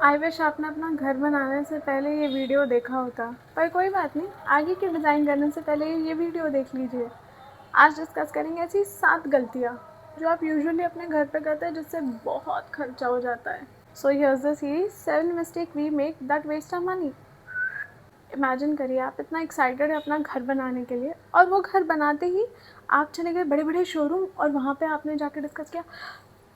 I wish आपने अपना घर बनाने से पहले ये वीडियो देखा होता, पर कोई बात नहीं, आगे की डिज़ाइन करने से पहले ये वीडियो देख लीजिए। आज डिस्कस करेंगे ऐसी 7 गलतियाँ जो आप यूजुअली अपने घर पे करते हैं जिससे बहुत खर्चा हो जाता है। So here's the series 7 mistake we make that waste our money. Imagine करिए आप इतना एक्साइटेड है अपना घर बनाने के लिए, और वो घर बनाते ही आप चले गए बड़े बड़े शोरूम और वहाँ पे आपने जाके डिस्कस किया,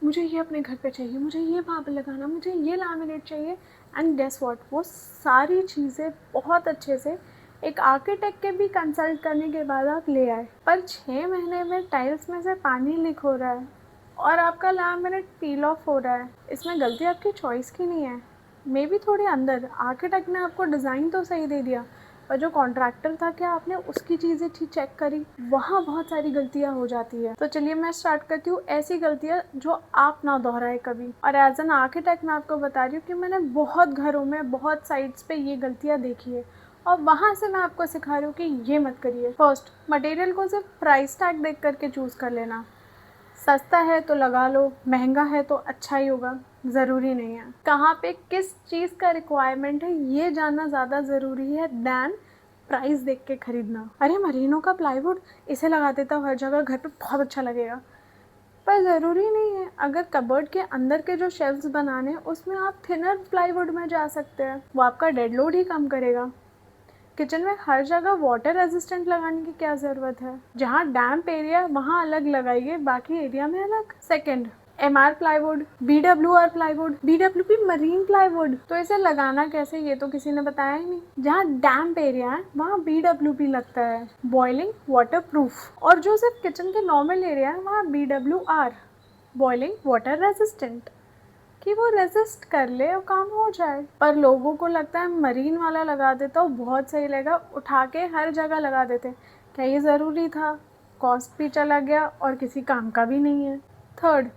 मुझे ये अपने घर पे चाहिए, मुझे ये मार्बल लगाना, मुझे ये लैमिनेट चाहिए। एंड गेस व्हाट, वो सारी चीज़ें बहुत अच्छे से एक आर्किटेक्ट के भी कंसल्ट करने के बाद आप ले आए, पर 6 महीने में टाइल्स में से पानी लीक हो रहा है और आपका लैमिनेट पील ऑफ हो रहा है। इसमें गलती आपकी चॉइस की नहीं है, मे बी थोड़ी अंदर आर्किटेक्ट ने आपको डिज़ाइन तो सही दे दिया, पर जो कॉन्ट्रैक्टर था क्या आपने उसकी चीज़ें ठीक चेक करी? वहाँ बहुत सारी गलतियाँ हो जाती है। तो चलिए मैं स्टार्ट करती हूँ ऐसी गलतियाँ जो आप ना दोहराए कभी। और एज एन आर्किटेक्ट मैं आपको बता रही हूँ कि मैंने बहुत घरों में बहुत साइट्स पे ये गलतियाँ देखी है, और वहाँ से मैं आपको सिखा रही हूँ कि ये मत करिए। फर्स्ट, मटेरियल को सिर्फ प्राइस टैग देख करके चूज़ कर लेना। सस्ता है तो लगा लो, महंगा है तो अच्छा ही होगा, ज़रूरी नहीं है। कहाँ पे किस चीज़ का रिक्वायरमेंट है ये जानना ज़्यादा ज़रूरी है दैन प्राइस देख के खरीदना। अरे मरीनों का प्लाईवुड, इसे लगा देता हूँ हर जगह, घर पे बहुत अच्छा लगेगा, पर ज़रूरी नहीं है। अगर कबर्ड के अंदर के जो शेल्फ्स बनाने हैं उसमें आप थिनर प्लाईवुड में जा सकते हैं, वो आपका डेड लोड ही कम करेगा। किचन में हर जगह वाटर रेजिस्टेंट लगाने की क्या ज़रूरत है? जहाँ डैम्प एरिया वहाँ अलग लगाइए, बाकी एरिया में अलग। Second, MR plywood, BWR plywood, BWP marine plywood, तो इसे लगाना कैसे ये तो किसी ने बताया ही नहीं। जहाँ डैम्प एरिया है वहाँ BWP लगता है, बॉइलिंग वाटर प्रूफ, और जो सिर्फ किचन के नॉर्मल एरिया है वहाँ BWR, बॉइलिंग वाटर रेजिस्टेंट, कि वो रेजिस्ट कर ले और काम हो जाए। पर लोगों को लगता है मरीन वाला लगा देता हूँ बहुत सही लगेगा, उठा के हर जगह लगा देते। क्या ये ज़रूरी था? कॉस्ट भी चला गया और किसी काम का भी नहीं है। थर्ड,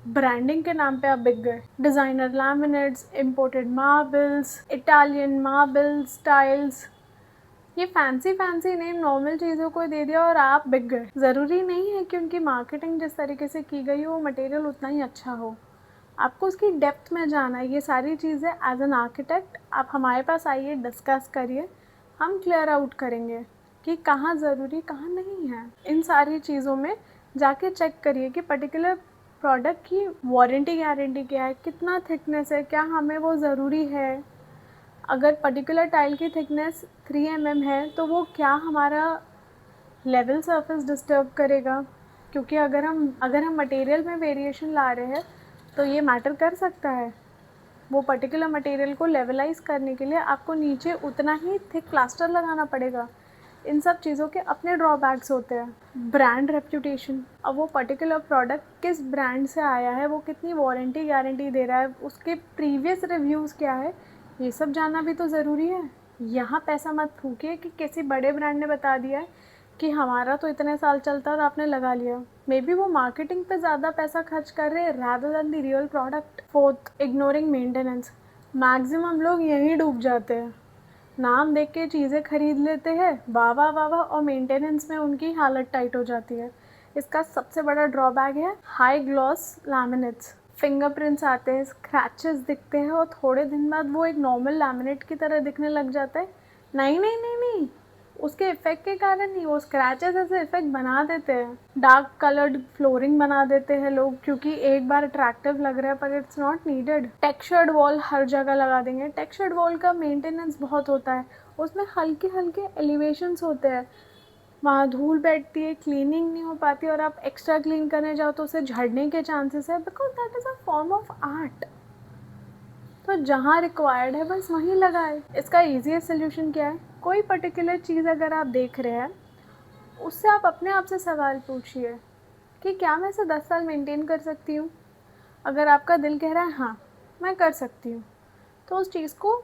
ब्रांडिंग के नाम पे आप बिक गए। Designer laminates, imported marbles, Italian marbles, tiles, ये फैंसी फैंसी नेम नॉर्मल चीज़ों को दे दिया और आप बिक गए। ज़रूरी नहीं है कि उनकी मार्केटिंग जिस तरीके से की गई हो वो मटेरियल उतना ही अच्छा हो, आपको उसकी डेप्थ में जाना है। ये सारी चीज़ें एज एन आर्किटेक्ट आप हमारे पास आइए, डिस्कस करिए, हम क्लियर आउट करेंगे कि कहाँ ज़रूरी कहाँ नहीं है। इन सारी चीज़ों में जाके चेक करिए कि पर्टिकुलर प्रोडक्ट की वारंटी गारंटी क्या है, कितना थिकनेस है, क्या हमें वो ज़रूरी है। अगर पर्टिकुलर टाइल की थिकनेस 3 mm है तो वो क्या हमारा लेवल सरफेस डिस्टर्ब करेगा? क्योंकि अगर हम मटेरियल में वेरिएशन ला रहे हैं तो ये मैटर कर सकता है। वो पर्टिकुलर मटेरियल को लेवलाइज करने के लिए आपको नीचे उतना ही थिक प्लास्टर लगाना पड़ेगा। इन सब चीज़ों के अपने ड्रॉबैक्स होते हैं। ब्रांड रेप्यूटेशन, अब वो पर्टिकुलर प्रोडक्ट किस ब्रांड से आया है, वो कितनी वारंटी गारंटी दे रहा है, उसके प्रीवियस रिव्यूज़ क्या है, ये सब जानना भी तो ज़रूरी है। यहाँ पैसा मत फूकिए कि किसी बड़े ब्रांड ने बता दिया है कि हमारा तो इतने साल चलता है और आपने लगा लिया। मे बी वो मार्केटिंग पे ज़्यादा पैसा खर्च कर रहे हैं rather than the real product. Fourth, ignoring maintenance. Maximum लोग यहीं डूब जाते हैं, नाम देख के चीज़ें खरीद लेते हैं, वाह वाह वाह वाह, और मेंटेनेंस में उनकी हालत टाइट हो जाती है। इसका सबसे बड़ा ड्रॉबैक है हाई ग्लॉस लैमिनेट्स। फिंगरप्रिंट्स आते हैं, स्क्रैचेस दिखते हैं और थोड़े दिन बाद वो एक नॉर्मल लैमिनेट की तरह दिखने लग जाता है। नहीं नहीं नहीं नहीं, उसके इफेक्ट के कारण नहीं, वो स्क्रैचेस ऐसे इफेक्ट बना देते हैं। डार्क कलर्ड फ्लोरिंग बना देते हैं लोग क्योंकि एक बार अट्रैक्टिव लग रहा है, पर it's not needed. Textured wall हर जगह लगा देंगे। टेक्सचर्ड वॉल का मेंटेनेंस बहुत होता है, उसमें हल्के हल्के एलिवेशंस होते हैं, वहाँ धूल बैठती है, क्लीनिंग नहीं हो पाती, और आप एक्स्ट्रा क्लीन करने जाओ तो उसे झड़ने के चांसेस है, because that is a form of art. तो जहाँ रिक्वायर्ड है बस वहीं लगाए। इसका ईजीएस्ट सोल्यूशन क्या है? कोई पर्टिकुलर चीज़ अगर आप देख रहे हैं, उससे आप अपने आप से सवाल पूछिए कि क्या मैं इसे 10 साल मेंटेन कर सकती हूँ? अगर आपका दिल कह रहा है हाँ मैं कर सकती हूँ, तो उस चीज़ को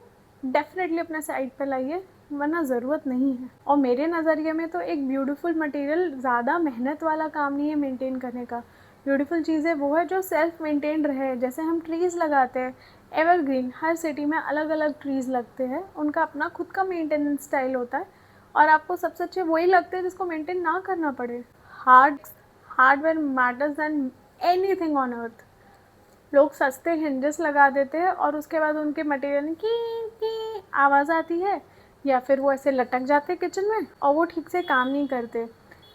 डेफिनेटली अपने साइड पे लाइए, वरना ज़रूरत नहीं है। और मेरे नज़रिए में तो एक ब्यूटीफुल मटेरियल ज़्यादा मेहनत वाला काम नहीं है मेंटेन करने का। ब्यूटीफुल चीज़ें वो है जो सेल्फ मेंटेन रहे। जैसे हम ट्रीज़ लगाते हैं, एवरग्रीन, हर सिटी में अलग अलग ट्रीज़ लगते हैं, उनका अपना खुद का मेंटेनेंस स्टाइल होता है, और आपको सबसे अच्छे वही लगते हैं जिसको मेंटेन ना करना पड़े। Hardware matters than anything on earth. लोग सस्ते हिंजेस लगा देते हैं और उसके बाद उनके मटेरियल की आवाज़ आती है, या फिर वो ऐसे लटक जाते हैं किचन में और वो ठीक से काम नहीं करते।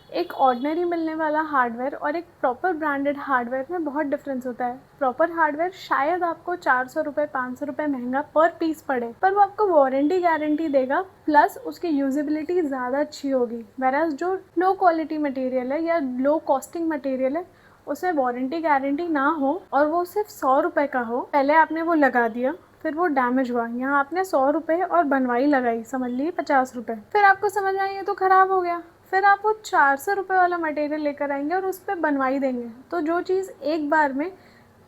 एक ऑर्डिनरी मिलने वाला हार्डवेयर और एक प्रॉपर ब्रांडेड हार्डवेयर में बहुत डिफरेंस होता है। प्रॉपर हार्डवेयर शायद आपको 400 रुपये 500 रुपये महंगा पर पीस पड़े, पर वो आपको वारंटी गारंटी देगा, प्लस उसकी यूजिबिलिटी ज़्यादा अच्छी होगी। वेराज जो लो क्वालिटी मटेरियल है या लो कॉस्टिंग मटेरियल है उसमें वारंटी गारंटी ना हो और वो सिर्फ 100 रुपये का हो, पहले आपने वो लगा दिया फिर वो डैमेज हुआ, यहाँ आपने 100 रुपये और बनवाई लगाई, समझ लीजिए 50 रुपये, फिर आपको समझ आई ये तो ख़राब हो गया, फिर आप वो 400 रुपये वाला मटेरियल लेकर आएंगे और उस पर बनवाई देंगे। तो जो चीज़ एक बार में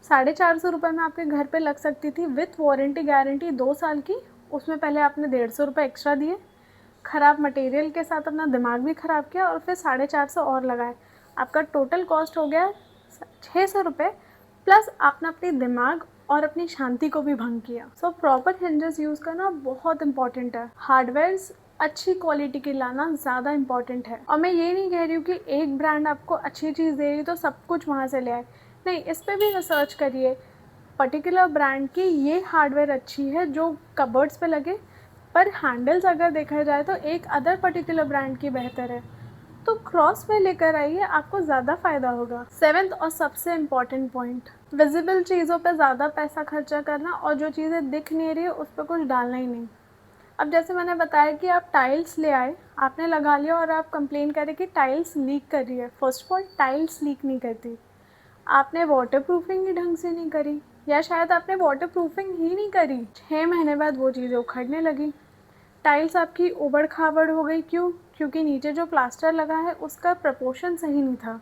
450 रुपये में आपके घर पे लग सकती थी विथ वारंटी गारंटी 2 साल की, उसमें पहले आपने 150 रुपये एक्स्ट्रा दिए, ख़राब मटेरियल के साथ अपना दिमाग भी ख़राब किया और फिर 450 और लगाए। आपका टोटल कॉस्ट हो गया 600 रुपये, प्लस आपने अपने दिमाग और अपनी शांति को भी भंग किया। सो प्रॉपर हिंजेस यूज़ करना बहुत इंपॉर्टेंट है। हार्डवेयर्स अच्छी क्वालिटी की लाना ज़्यादा इंपॉर्टेंट है। और मैं ये नहीं कह रही हूँ कि एक ब्रांड आपको अच्छी चीज़ दे रही तो सब कुछ वहाँ से ले आए, नहीं, इस पर भी रिसर्च करिए पर्टिकुलर ब्रांड की ये हार्डवेयर अच्छी है जो कबर्ड्स पे लगे, पर हैंडल्स अगर देखा जाए तो एक अदर पर्टिकुलर ब्रांड की बेहतर है, तो क्रॉस में लेकर आइए, आपको ज़्यादा फ़ायदा होगा। 7th और सबसे इम्पॉर्टेंट पॉइंट, विजिबल चीज़ों पे ज़्यादा पैसा खर्चा करना और जो चीज़ें दिख नहीं रही है उस पर कुछ डालना ही नहीं। अब जैसे मैंने बताया कि आप टाइल्स ले आए, आपने लगा लिया और आप कंप्लेन करें कि टाइल्स लीक कर रही है। First of all tiles leak नहीं करती, आपने वाटर प्रूफिंग ही ढंग से नहीं करी, या शायद आपने वाटर प्रूफिंग ही नहीं करी, 6 महीने बाद वो चीज़ें उखड़ने लगी, टाइल्स आपकी उबड़ खाबड़ हो गई। क्यों? क्योंकि नीचे जो प्लास्टर लगा है उसका प्रपोर्शन सही नहीं था,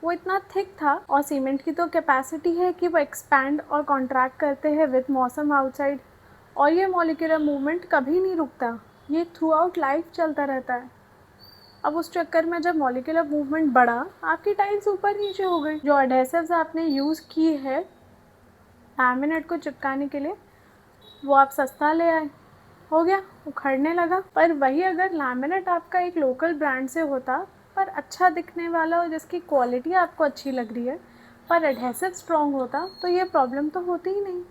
वो इतना थिक था, और सीमेंट की तो कैपेसिटी है कि वो एक्सपैंड और कॉन्ट्रैक्ट करते हैं विद मौसम आउटसाइड, और ये मॉलिक्यूलर मूवमेंट कभी नहीं रुकता, ये थ्रू आउट लाइफ चलता रहता है। अब उस चक्कर में जब मॉलिक्यूलर मूवमेंट बढ़ा, आपकी टाइल्स ऊपर नीचे हो गई। जो एडहेसिव्स आपने यूज़ की है लैमिनेट को चिपकाने के लिए, वो आप सस्ता ले आए, हो गया, उखड़ने लगा। पर वही अगर लैमिनेट आपका एक लोकल ब्रांड से होता, पर अच्छा दिखने वाला और जिसकी क्वालिटी आपको अच्छी लग रही है, पर एडहेसिव स्ट्रॉन्ग होता, तो ये प्रॉब्लम तो होती ही नहीं।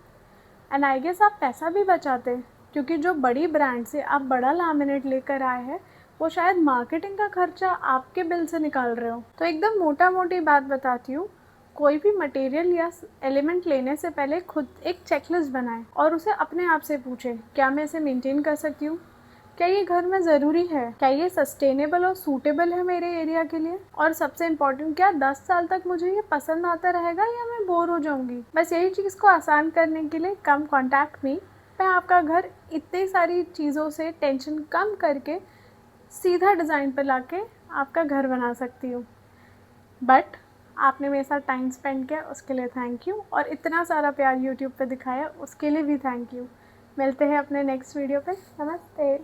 एंड आई गेस आप पैसा भी बचाते, क्योंकि जो बड़ी ब्रांड से आप बड़ा लैमिनेट लेकर आए हैं वो शायद मार्केटिंग का खर्चा आपके बिल से निकाल रहे हो। तो एकदम मोटा मोटी बात बताती हूँ, कोई भी मटेरियल या एलिमेंट लेने से पहले खुद एक चेकलिस्ट बनाएं और उसे अपने आप से पूछें, क्या मैं इसे मेंटेन कर सकती हूँ, क्या ये घर में ज़रूरी है, क्या ये सस्टेनेबल और सूटेबल है मेरे एरिया के लिए, और सबसे इम्पोर्टेंट, क्या 10 साल तक मुझे ये पसंद आता रहेगा या मैं बोर हो जाऊंगी। बस यही चीज़ को आसान करने के लिए कम कॉन्टैक्ट मी, मैं आपका घर इतनी सारी चीज़ों से टेंशन कम करके सीधा डिज़ाइन पर लाके आपका घर बना सकती हूँ। बट आपने मेरे साथ टाइम स्पेंड किया उसके लिए थैंक यू, और इतना सारा प्यार यूट्यूब पे दिखाया उसके लिए भी थैंक यू। मिलते हैं अपने नेक्स्ट वीडियो पे। नमस्ते।